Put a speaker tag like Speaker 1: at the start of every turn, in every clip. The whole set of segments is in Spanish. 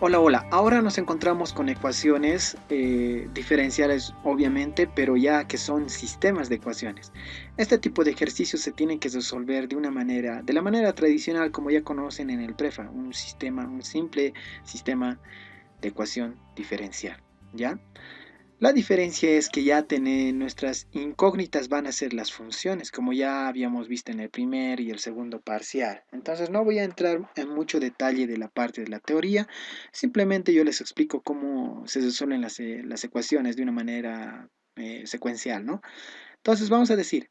Speaker 1: Hola, hola. Ahora nos encontramos con ecuaciones diferenciales, obviamente, pero ya que son sistemas de ecuaciones. Este tipo de ejercicios se tienen que resolver de la manera tradicional, como ya conocen en el PREFA, un simple sistema de ecuación diferencial, ¿ya? La diferencia es que nuestras incógnitas van a ser las funciones, como ya habíamos visto en el primer y el segundo parcial. Entonces no voy a entrar en mucho detalle de la parte de la teoría, simplemente yo les explico cómo se resuelven las ecuaciones de una manera secuencial, ¿no? Entonces vamos a decir,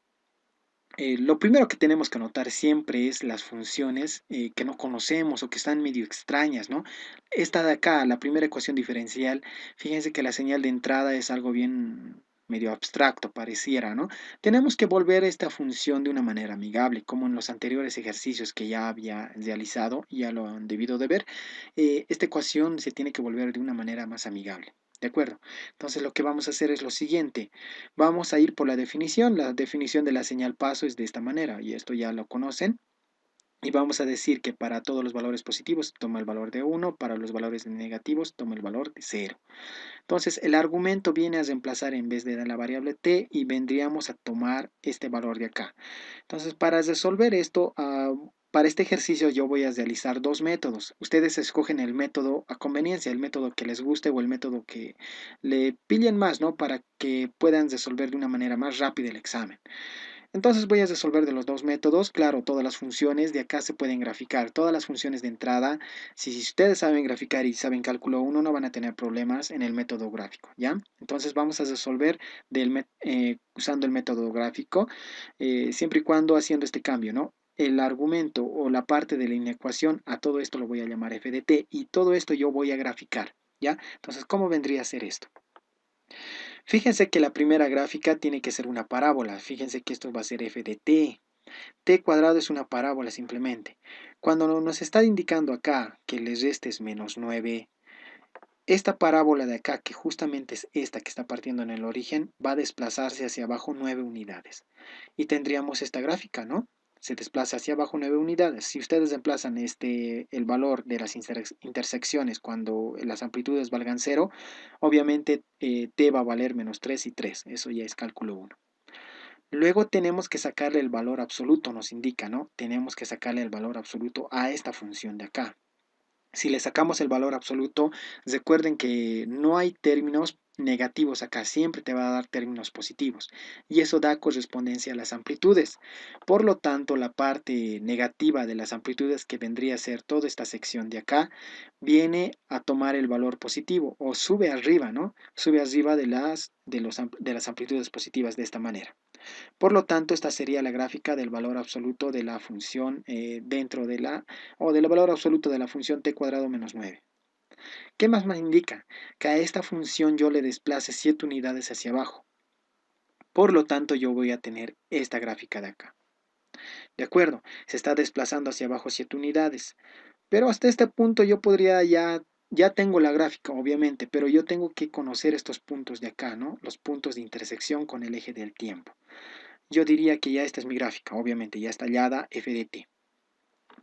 Speaker 1: lo primero que tenemos que notar siempre es las funciones que no conocemos o que están medio extrañas, ¿no? Esta de acá, la primera ecuación diferencial, fíjense que la señal de entrada es algo bien medio abstracto, pareciera, ¿no? Tenemos que volver esta función de una manera amigable, como en los anteriores ejercicios que ya había realizado, ya lo han debido de ver. Esta ecuación se tiene que volver de una manera más amigable. ¿De acuerdo? Entonces lo que vamos a hacer es lo siguiente. Vamos a ir por la definición. La definición de la señal paso es de esta manera, y esto ya lo conocen. Y vamos a decir que para todos los valores positivos toma el valor de 1, para los valores negativos toma el valor de 0. Entonces el argumento viene a reemplazar en vez de la variable t y vendríamos a tomar este valor de acá. Entonces para resolver esto, para este ejercicio yo voy a realizar dos métodos. Ustedes escogen el método a conveniencia, el método que les guste o el método que le pillen más, ¿no? Para que puedan resolver de una manera más rápida el examen. Entonces voy a resolver de los dos métodos. Claro, todas las funciones de acá se pueden graficar. Todas las funciones de entrada, si ustedes saben graficar y saben cálculo uno, no van a tener problemas en el método gráfico, ¿ya? Entonces vamos a resolver usando el método gráfico, siempre y cuando haciendo este cambio, ¿no? El argumento o la parte de la inecuación, a todo esto lo voy a llamar f de t y todo esto yo voy a graficar, ¿ya? Entonces, ¿cómo vendría a ser esto? Fíjense que la primera gráfica tiene que ser una parábola. Fíjense que esto va a ser f de t. T cuadrado es una parábola simplemente. Cuando nos está indicando acá que el reste es menos 9, esta parábola de acá, que justamente es esta que está partiendo en el origen, va a desplazarse hacia abajo 9 unidades. Y tendríamos esta gráfica, ¿no? Se desplaza hacia abajo 9 unidades. Si ustedes reemplazan el valor de las intersecciones cuando las amplitudes valgan 0, obviamente t va a valer menos 3 y 3. Eso ya es cálculo 1. Luego tenemos que sacarle el valor absoluto, nos indica, ¿no? Tenemos que sacarle el valor absoluto a esta función de acá. Si le sacamos el valor absoluto, recuerden que no hay términos negativos acá, siempre te va a dar términos positivos y eso da correspondencia a las amplitudes. Por lo tanto, la parte negativa de las amplitudes, que vendría a ser toda esta sección de acá, viene a tomar el valor positivo o sube arriba, ¿no? Sube arriba de las amplitudes positivas de esta manera. Por lo tanto, esta sería la gráfica del valor absoluto de la función dentro de del valor absoluto de la función t cuadrado menos 9. ¿Qué más me indica? Que a esta función yo le desplace 7 unidades hacia abajo. Por lo tanto, yo voy a tener esta gráfica de acá. ¿De acuerdo? Se está desplazando hacia abajo 7 unidades. Pero hasta este punto yo podría ya tengo la gráfica, obviamente, pero yo tengo que conocer estos puntos de acá, ¿no? Los puntos de intersección con el eje del tiempo. Yo diría que ya esta es mi gráfica, obviamente ya está hallada f de t.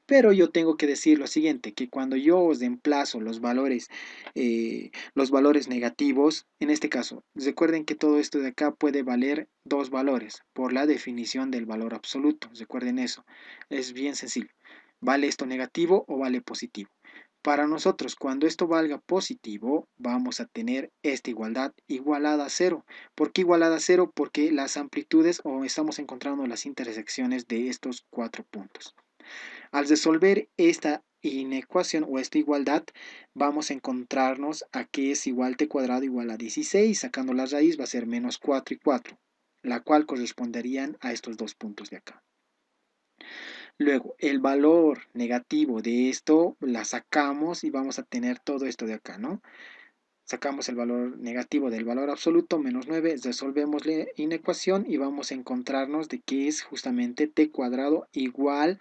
Speaker 1: Pero yo tengo que decir lo siguiente, que cuando yo os reemplazo los valores negativos, en este caso, recuerden que todo esto de acá puede valer dos valores por la definición del valor absoluto. Recuerden eso, es bien sencillo. ¿Vale esto negativo o vale positivo? Para nosotros, cuando esto valga positivo, vamos a tener esta igualdad igualada a cero. ¿Por qué igualada a cero? Porque las amplitudes o estamos encontrando las intersecciones de estos cuatro puntos. Al resolver esta inecuación o esta igualdad, vamos a encontrarnos a que es igual t cuadrado igual a 16. Sacando la raíz va a ser menos 4 y 4, la cual corresponderían a estos dos puntos de acá. Luego, el valor negativo de esto la sacamos y vamos a tener todo esto de acá, ¿no? Sacamos el valor negativo del valor absoluto, menos 9, resolvemos la inecuación y vamos a encontrarnos de que es justamente t cuadrado igual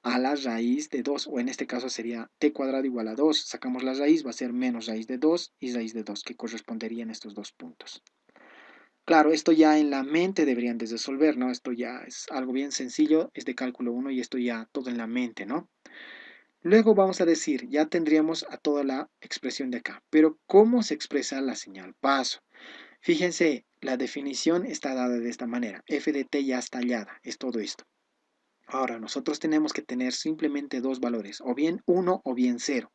Speaker 1: a la raíz de 2, o en este caso sería t cuadrado igual a 2. Sacamos la raíz, va a ser menos raíz de 2 y raíz de 2, que corresponderían a estos dos puntos. Claro, esto ya en la mente deberían de resolver, ¿no? Esto ya es algo bien sencillo, es de cálculo 1 y esto ya todo en la mente, ¿no? Luego vamos a decir, ya tendríamos a toda la expresión de acá, pero ¿cómo se expresa la señal paso? Fíjense, la definición está dada de esta manera, f de t ya está hallada, es todo esto. Ahora, nosotros tenemos que tener simplemente dos valores, o bien 1 o bien 0.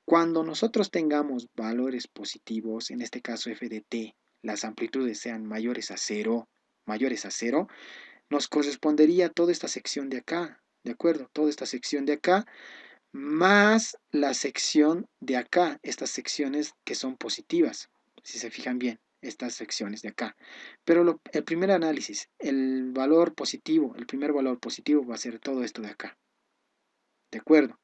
Speaker 1: Cuando nosotros tengamos valores positivos, en este caso f de t, las amplitudes sean mayores a cero, nos correspondería toda esta sección de acá, ¿de acuerdo? Toda esta sección de acá, más la sección de acá, estas secciones que son positivas, si se fijan bien, estas secciones de acá. Pero el primer análisis, el valor positivo, el primer valor positivo va a ser todo esto de acá, ¿de acuerdo?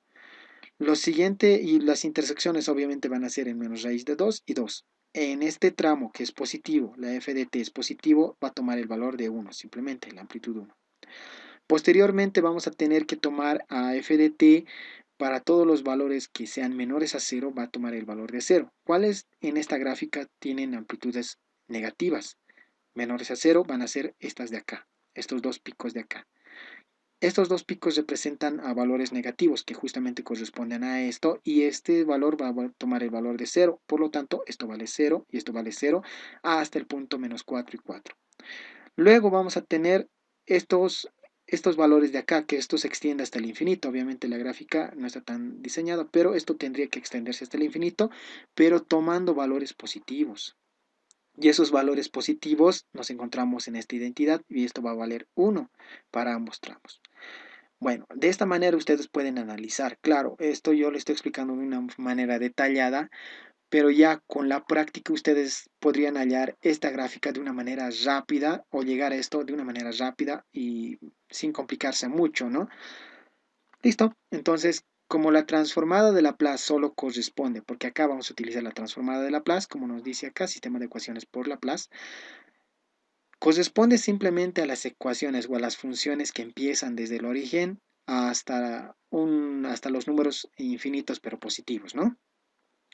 Speaker 1: Lo siguiente y las intersecciones obviamente van a ser en menos raíz de 2 y 2. En este tramo que es positivo, la f de t es positivo, va a tomar el valor de 1, simplemente la amplitud 1. Posteriormente vamos a tener que tomar a f de t para todos los valores que sean menores a 0, va a tomar el valor de 0. ¿Cuáles en esta gráfica tienen amplitudes negativas? Menores a 0 van a ser estas de acá, estos dos picos de acá. Estos dos picos representan a valores negativos que justamente corresponden a esto y este valor va a tomar el valor de 0. Por lo tanto, esto vale 0 y esto vale 0 hasta el punto menos 4 y 4. Luego vamos a tener estos valores de acá, que esto se extiende hasta el infinito. Obviamente la gráfica no está tan diseñada, pero esto tendría que extenderse hasta el infinito, pero tomando valores positivos. Y esos valores positivos nos encontramos en esta identidad y esto va a valer 1 para ambos tramos. Bueno, de esta manera ustedes pueden analizar. Claro, esto yo lo estoy explicando de una manera detallada, pero ya con la práctica ustedes podrían hallar esta gráfica de una manera rápida o llegar a esto de una manera rápida y sin complicarse mucho, ¿no? Listo. Entonces, como la transformada de Laplace solo corresponde, porque acá vamos a utilizar la transformada de Laplace, como nos dice acá, sistema de ecuaciones por Laplace, corresponde simplemente a las ecuaciones o a las funciones que empiezan desde el origen hasta los números infinitos pero positivos, ¿no?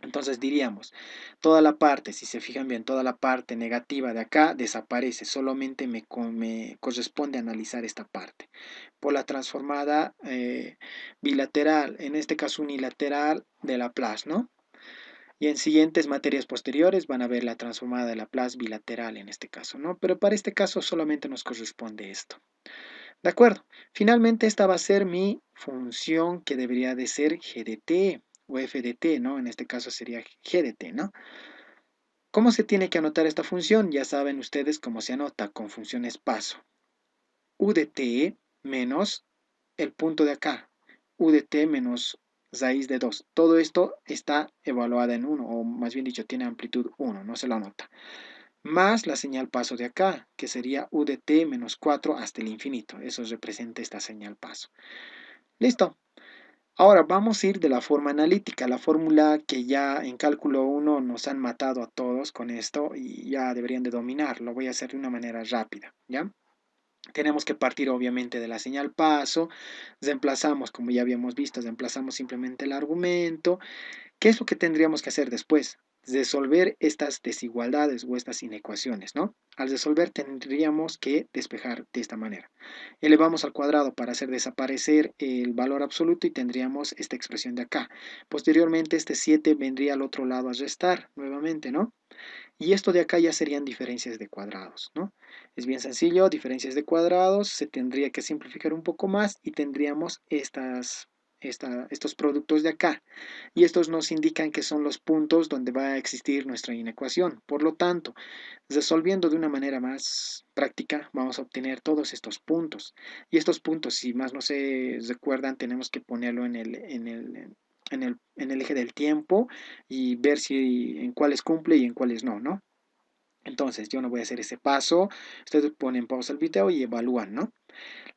Speaker 1: Entonces diríamos, toda la parte, si se fijan bien, toda la parte negativa de acá desaparece, solamente me corresponde analizar esta parte. Por la transformada bilateral, en este caso unilateral de Laplace, ¿no? Y en siguientes materias posteriores van a ver la transformada de Laplace bilateral en este caso, ¿no? Pero para este caso solamente nos corresponde esto. De acuerdo. Finalmente esta va a ser mi función que debería de ser g de t o f de t, ¿no? En este caso sería g de t, ¿no? ¿Cómo se tiene que anotar esta función? Ya saben ustedes cómo se anota con funciones paso. U de t menos el punto de acá. U de t menos raíz de 2. Todo esto está evaluada en 1, o más bien dicho, tiene amplitud 1, no se lo anota. Más la señal paso de acá, que sería u de t menos 4 hasta el infinito. Eso representa esta señal paso. Listo. Ahora vamos a ir de la forma analítica, la fórmula que ya en cálculo 1 nos han matado a todos con esto y ya deberían de dominar. Lo voy a hacer de una manera rápida, ¿ya? Tenemos que partir obviamente de la señal paso, reemplazamos, como ya habíamos visto, reemplazamos simplemente el argumento. ¿Qué es lo que tendríamos que hacer después? Resolver estas desigualdades o estas inecuaciones, ¿no? Al resolver tendríamos que despejar de esta manera. Elevamos al cuadrado para hacer desaparecer el valor absoluto y tendríamos esta expresión de acá. Posteriormente este 7 vendría al otro lado a restar nuevamente, ¿no? Y esto de acá ya serían diferencias de cuadrados, ¿no? Es bien sencillo, diferencias de cuadrados, se tendría que simplificar un poco más y tendríamos estos productos de acá. Y estos nos indican que son los puntos donde va a existir nuestra inecuación. Por lo tanto, resolviendo de una manera más práctica, vamos a obtener todos estos puntos. Y estos puntos, si más no se recuerdan, tenemos que ponerlo en el eje del tiempo y ver si en cuáles cumple y en cuáles no, ¿no? Entonces, yo no voy a hacer ese paso. Ustedes ponen pausa al video y evalúan, ¿no?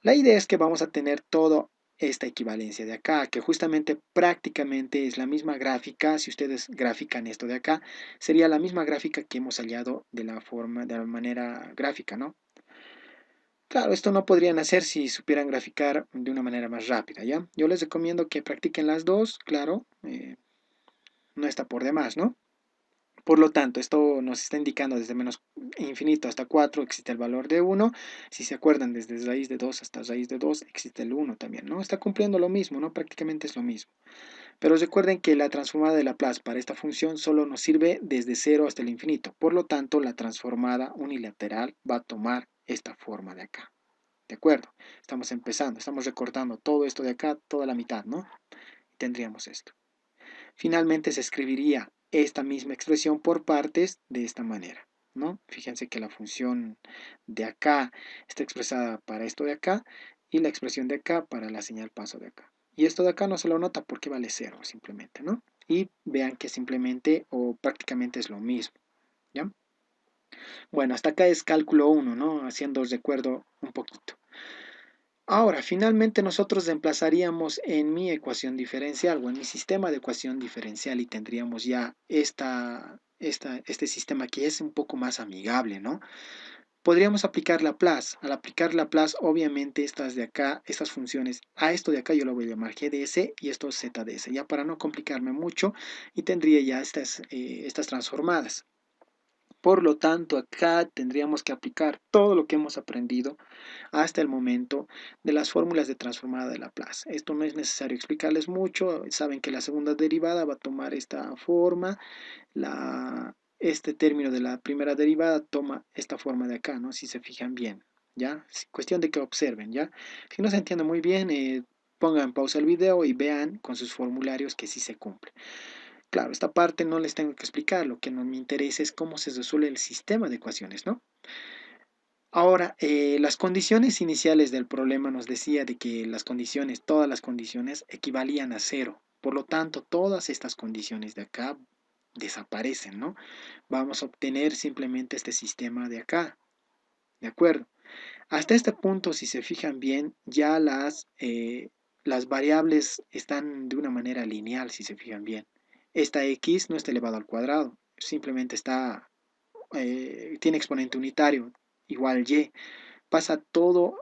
Speaker 1: La idea es que vamos a tener toda esta equivalencia de acá, que justamente prácticamente es la misma gráfica. Si ustedes grafican esto de acá, sería la misma gráfica que hemos hallado de la manera gráfica, ¿no? Claro, esto no podrían hacer si supieran graficar de una manera más rápida, ¿ya? Yo les recomiendo que practiquen las dos, claro, no está por demás, ¿no? Por lo tanto, esto nos está indicando desde menos infinito hasta 4 existe el valor de 1. Si se acuerdan, desde raíz de 2 hasta raíz de 2 existe el 1 también, ¿no? Está cumpliendo lo mismo, ¿no? Prácticamente es lo mismo. Pero recuerden que la transformada de Laplace para esta función solo nos sirve desde 0 hasta el infinito. Por lo tanto, la transformada unilateral va a tomar esta forma de acá. ¿De acuerdo? Estamos empezando, estamos recortando todo esto de acá, toda la mitad, ¿no? Tendríamos esto. Finalmente se escribiría esta misma expresión por partes de esta manera, ¿no? Fíjense que la función de acá está expresada para esto de acá y la expresión de acá para la señal paso de acá. Y esto de acá no se lo nota porque vale 0 simplemente, ¿no? Y vean que simplemente o prácticamente es lo mismo, ¿ya? Bueno, hasta acá es cálculo 1, ¿no? Haciendo recuerdo un poquito. Ahora, finalmente nosotros reemplazaríamos en mi ecuación diferencial o en mi sistema de ecuación diferencial y tendríamos ya este sistema que es un poco más amigable, ¿no? Podríamos aplicar Laplace. Al aplicar Laplace, obviamente estas de acá, estas funciones, a esto de acá yo lo voy a llamar GDS y esto ZDS, ya para no complicarme mucho, y tendría ya estas transformadas. Por lo tanto, acá tendríamos que aplicar todo lo que hemos aprendido hasta el momento de las fórmulas de transformada de Laplace. Esto no es necesario explicarles mucho, saben que la segunda derivada va a tomar esta forma, este término de la primera derivada toma esta forma de acá, ¿no? Si se fijan bien, ¿ya? Es cuestión de que observen, ¿ya? Si no se entiende muy bien, pongan pausa el video y vean con sus formularios que sí se cumple. Claro, esta parte no les tengo que explicar, lo que no me interesa es cómo se resuelve el sistema de ecuaciones, ¿no? Ahora, las condiciones iniciales del problema nos decía de que las condiciones, todas las condiciones equivalían a 0. Por lo tanto, todas estas condiciones de acá desaparecen, ¿no? Vamos a obtener simplemente este sistema de acá, ¿de acuerdo? Hasta este punto, si se fijan bien, ya las variables están de una manera lineal, si se fijan bien. Esta x no está elevado al cuadrado, simplemente tiene exponente unitario, igual y. Pasa todo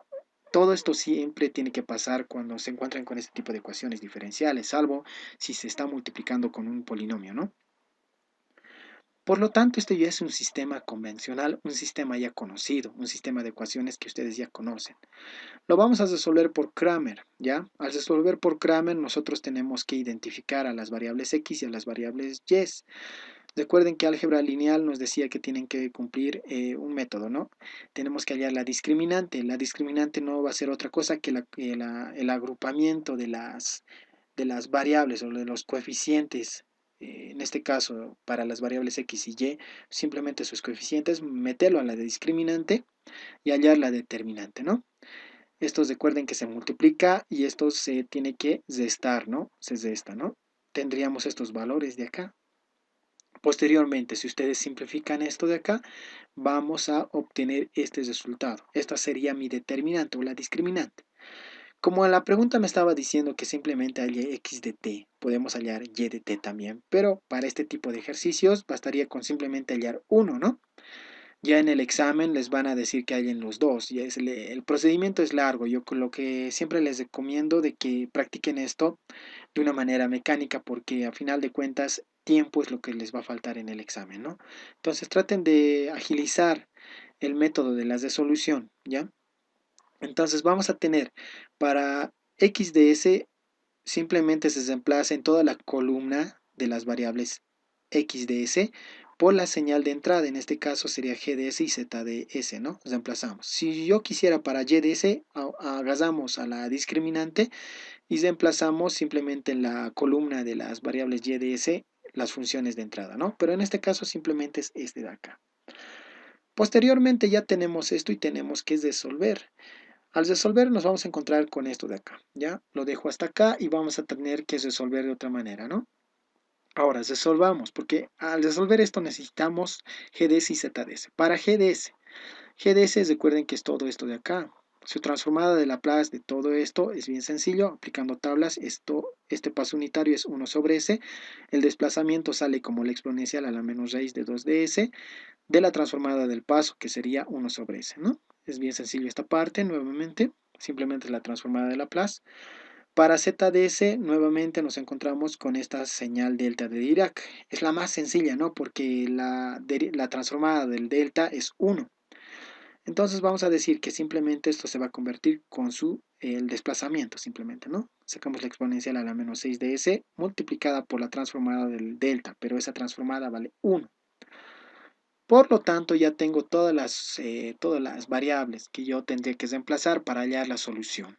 Speaker 1: esto siempre tiene que pasar cuando se encuentran con este tipo de ecuaciones diferenciales, salvo si se está multiplicando con un polinomio, ¿no? Por lo tanto, este ya es un sistema convencional, un sistema ya conocido, un sistema de ecuaciones que ustedes ya conocen. Lo vamos a resolver por Kramer, ¿ya? Al resolver por Kramer, nosotros tenemos que identificar a las variables x y a las variables y. Recuerden que álgebra lineal nos decía que tienen que cumplir un método, ¿no? Tenemos que hallar la discriminante. La discriminante no va a ser otra cosa que el agrupamiento de las variables o de los coeficientes. En este caso, para las variables x y y, simplemente sus coeficientes, meterlo a la de discriminante y hallar la determinante, ¿no? Estos recuerden que se multiplica y esto se tiene que restar, ¿no? Se resta, ¿no? Tendríamos estos valores de acá. Posteriormente, si ustedes simplifican esto de acá, vamos a obtener este resultado. Esta sería mi determinante o la discriminante. Como la pregunta me estaba diciendo que simplemente halle x de t, podemos hallar y de t también, pero para este tipo de ejercicios bastaría con simplemente hallar uno, ¿no? Ya en el examen les van a decir que hallen los dos, y el procedimiento es largo. Yo con lo que siempre les recomiendo de que practiquen esto de una manera mecánica, porque a final de cuentas tiempo es lo que les va a faltar en el examen, ¿no? Entonces traten de agilizar el método de la resolución, ¿ya? Entonces vamos a tener para x de s simplemente se reemplaza en toda la columna de las variables x de s por la señal de entrada, en este caso sería g de s y z de s, ¿no? Reemplazamos. Si yo quisiera para y de s, agarramos a la discriminante y reemplazamos simplemente en la columna de las variables y de s las funciones de entrada, ¿no? Pero en este caso simplemente es este de acá. Posteriormente ya tenemos esto y tenemos que resolver. Al resolver nos vamos a encontrar con esto de acá, ¿ya? Lo dejo hasta acá y vamos a tener que resolver de otra manera, ¿no? Ahora resolvamos, porque al resolver esto necesitamos GDS y ZDS. Para GDS recuerden que es todo esto de acá. Su transformada de Laplace de todo esto es bien sencillo, aplicando tablas, este paso unitario es 1 sobre s, el desplazamiento sale como la exponencial a la menos raíz de 2 de s, de la transformada del paso, que sería 1 sobre s, ¿no? Es bien sencillo esta parte, nuevamente, simplemente la transformada de Laplace. Para ZDS nuevamente nos encontramos con esta señal delta de Dirac. Es la más sencilla, ¿no? Porque la transformada del delta es 1. Entonces vamos a decir que simplemente esto se va a convertir con el desplazamiento, simplemente, ¿no? Sacamos la exponencial a la menos 6ds multiplicada por la transformada del delta, pero esa transformada vale 1. Por lo tanto, ya tengo todas las variables que yo tendría que reemplazar para hallar la solución.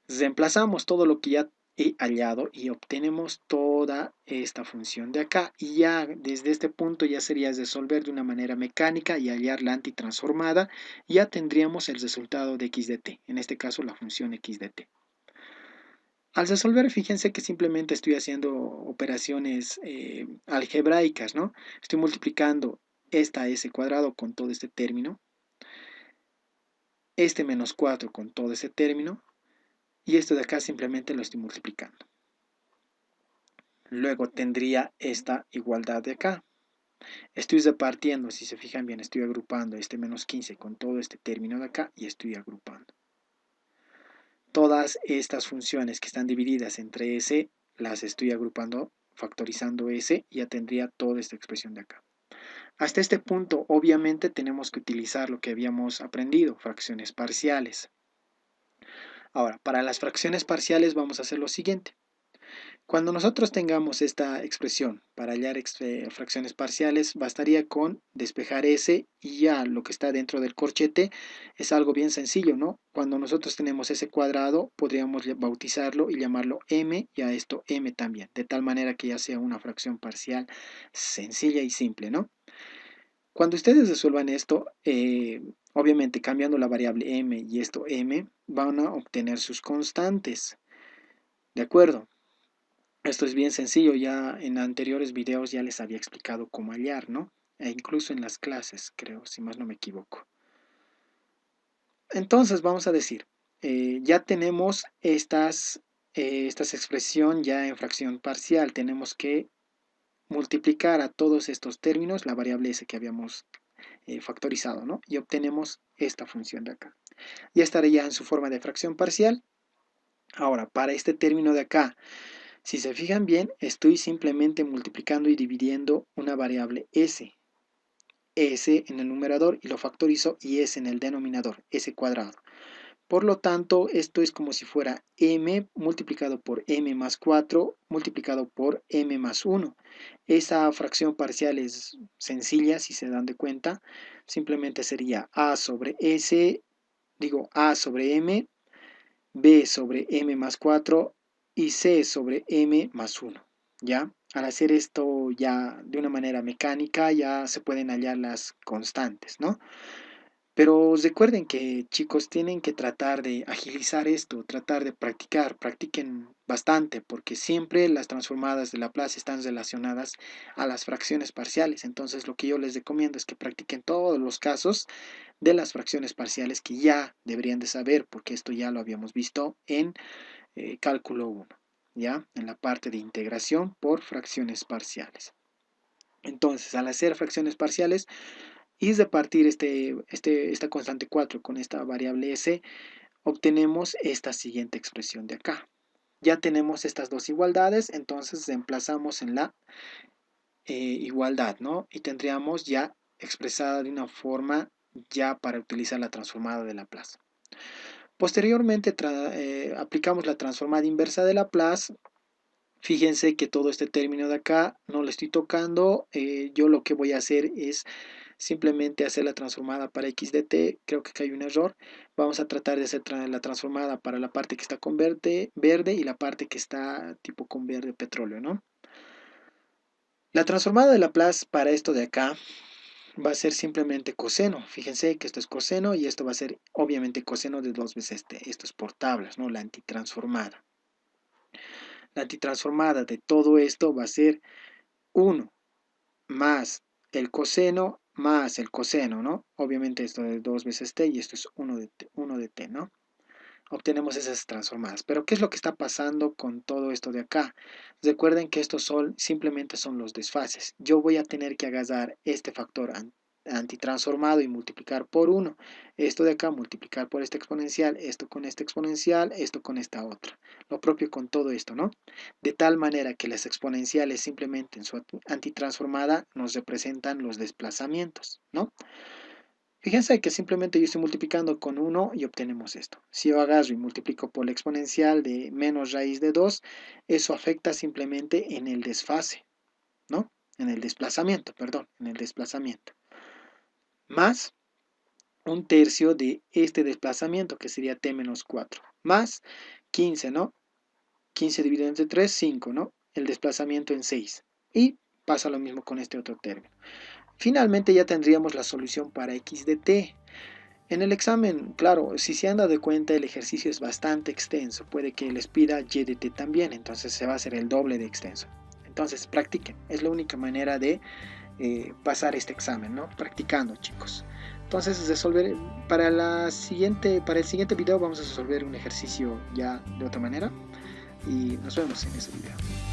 Speaker 1: Reemplazamos todo lo que ya he hallado y obtenemos toda esta función de acá. Y ya desde este punto ya sería resolver de una manera mecánica y hallar la antitransformada. Ya tendríamos el resultado de x de t, en este caso la función x de t. Al resolver, fíjense que simplemente estoy haciendo operaciones algebraicas, ¿no? Estoy multiplicando esta s cuadrado con todo este término, este menos 4 con todo ese término, y esto de acá simplemente lo estoy multiplicando. Luego tendría esta igualdad de acá. Estoy repartiendo, si se fijan bien, estoy agrupando este menos 15 con todo este término de acá y estoy agrupando. Todas estas funciones que están divididas entre s, las estoy agrupando, factorizando s, y ya tendría toda esta expresión de acá. Hasta este punto, obviamente, tenemos que utilizar lo que habíamos aprendido, fracciones parciales. Ahora, para las fracciones parciales vamos a hacer lo siguiente. Cuando nosotros tengamos esta expresión para hallar fracciones parciales, bastaría con despejar S y ya lo que está dentro del corchete es algo bien sencillo, ¿no? Cuando nosotros tenemos ese cuadrado, podríamos bautizarlo y llamarlo M y a esto M también, de tal manera que ya sea una fracción parcial sencilla y simple, ¿no? Cuando ustedes resuelvan esto, obviamente cambiando la variable M y esto M, van a obtener sus constantes, ¿de acuerdo? Esto es bien sencillo, ya en anteriores videos ya les había explicado cómo hallar, ¿no? E incluso en las clases, creo, si más no me equivoco. Entonces vamos a decir, ya tenemos esta expresión ya en fracción parcial. Tenemos que multiplicar a todos estos términos la variable s que habíamos factorizado, ¿no? Y obtenemos esta función de acá. Ya estaría en su forma de fracción parcial. Ahora, para este término de acá, si se fijan bien, estoy simplemente multiplicando y dividiendo una variable s. S en el numerador y lo factorizo y s en el denominador, s cuadrado. Por lo tanto, esto es como si fuera m multiplicado por m más 4 multiplicado por m más 1. Esa fracción parcial es sencilla, si se dan de cuenta. Simplemente sería a sobre s, digo a sobre m, b sobre m más 4 y c sobre m más 1, ¿ya? Al hacer esto ya de una manera mecánica ya se pueden hallar las constantes, ¿no? Pero recuerden que, chicos, tienen que tratar de agilizar esto, tratar de practicar, practiquen bastante, porque siempre las transformadas de Laplace están relacionadas a las fracciones parciales. Entonces, lo que yo les recomiendo es que practiquen todos los casos de las fracciones parciales que ya deberían de saber, porque esto ya lo habíamos visto en cálculo 1, ¿ya? En la parte de integración por fracciones parciales. Entonces, al hacer fracciones parciales y repartir esta constante 4 con esta variable s, obtenemos esta siguiente expresión de acá. Ya tenemos estas dos igualdades, entonces reemplazamos en la igualdad, ¿no? Y tendríamos ya expresada de una forma ya para utilizar la transformada de Laplace. Posteriormente aplicamos la transformada inversa de Laplace. Fíjense que todo este término de acá no lo estoy tocando. Yo lo que voy a hacer es simplemente hacer la transformada para x de t. Creo que acá hay un error. Vamos a tratar de hacer la transformada para la parte que está con verde y la parte que está tipo con verde petróleo, ¿no? La transformada de Laplace para esto de acá va a ser simplemente coseno. Fíjense que esto es coseno y esto va a ser obviamente coseno de 2 veces t. Esto es por tablas, ¿no? La antitransformada. La antitransformada de todo esto va a ser 1 más el coseno más el coseno, ¿no? Obviamente esto de 2 veces t y esto es 1 de t, ¿no? Obtenemos esas transformadas. Pero ¿qué es lo que está pasando con todo esto de acá? Recuerden que estos simplemente son los desfases. Yo voy a tener que agarrar este factor antitransformado y multiplicar por 1. Esto de acá multiplicar por esta exponencial, esto con esta exponencial, esto con esta otra. Lo propio con todo esto, ¿no? De tal manera que las exponenciales simplemente en su antitransformada nos representan los desplazamientos, ¿no? Fíjense que simplemente yo estoy multiplicando con 1 y obtenemos esto. Si yo agarro y multiplico por la exponencial de menos raíz de 2, eso afecta simplemente en el desfase, ¿no? En el desplazamiento, perdón, en el desplazamiento. Más un tercio de este desplazamiento, que sería t menos 4, más 15, ¿no? 15 dividido entre 3, 5, ¿no? El desplazamiento en 6. Y pasa lo mismo con este otro término. Finalmente ya tendríamos la solución para x de t. En el examen, claro, si se han dado cuenta, el ejercicio es bastante extenso. Puede que les pida y de t también, entonces se va a hacer el doble de extenso. Entonces practiquen, es la única manera de pasar este examen, ¿no? Practicando, chicos. Entonces resolver para el siguiente video vamos a resolver un ejercicio ya de otra manera y nos vemos en ese video.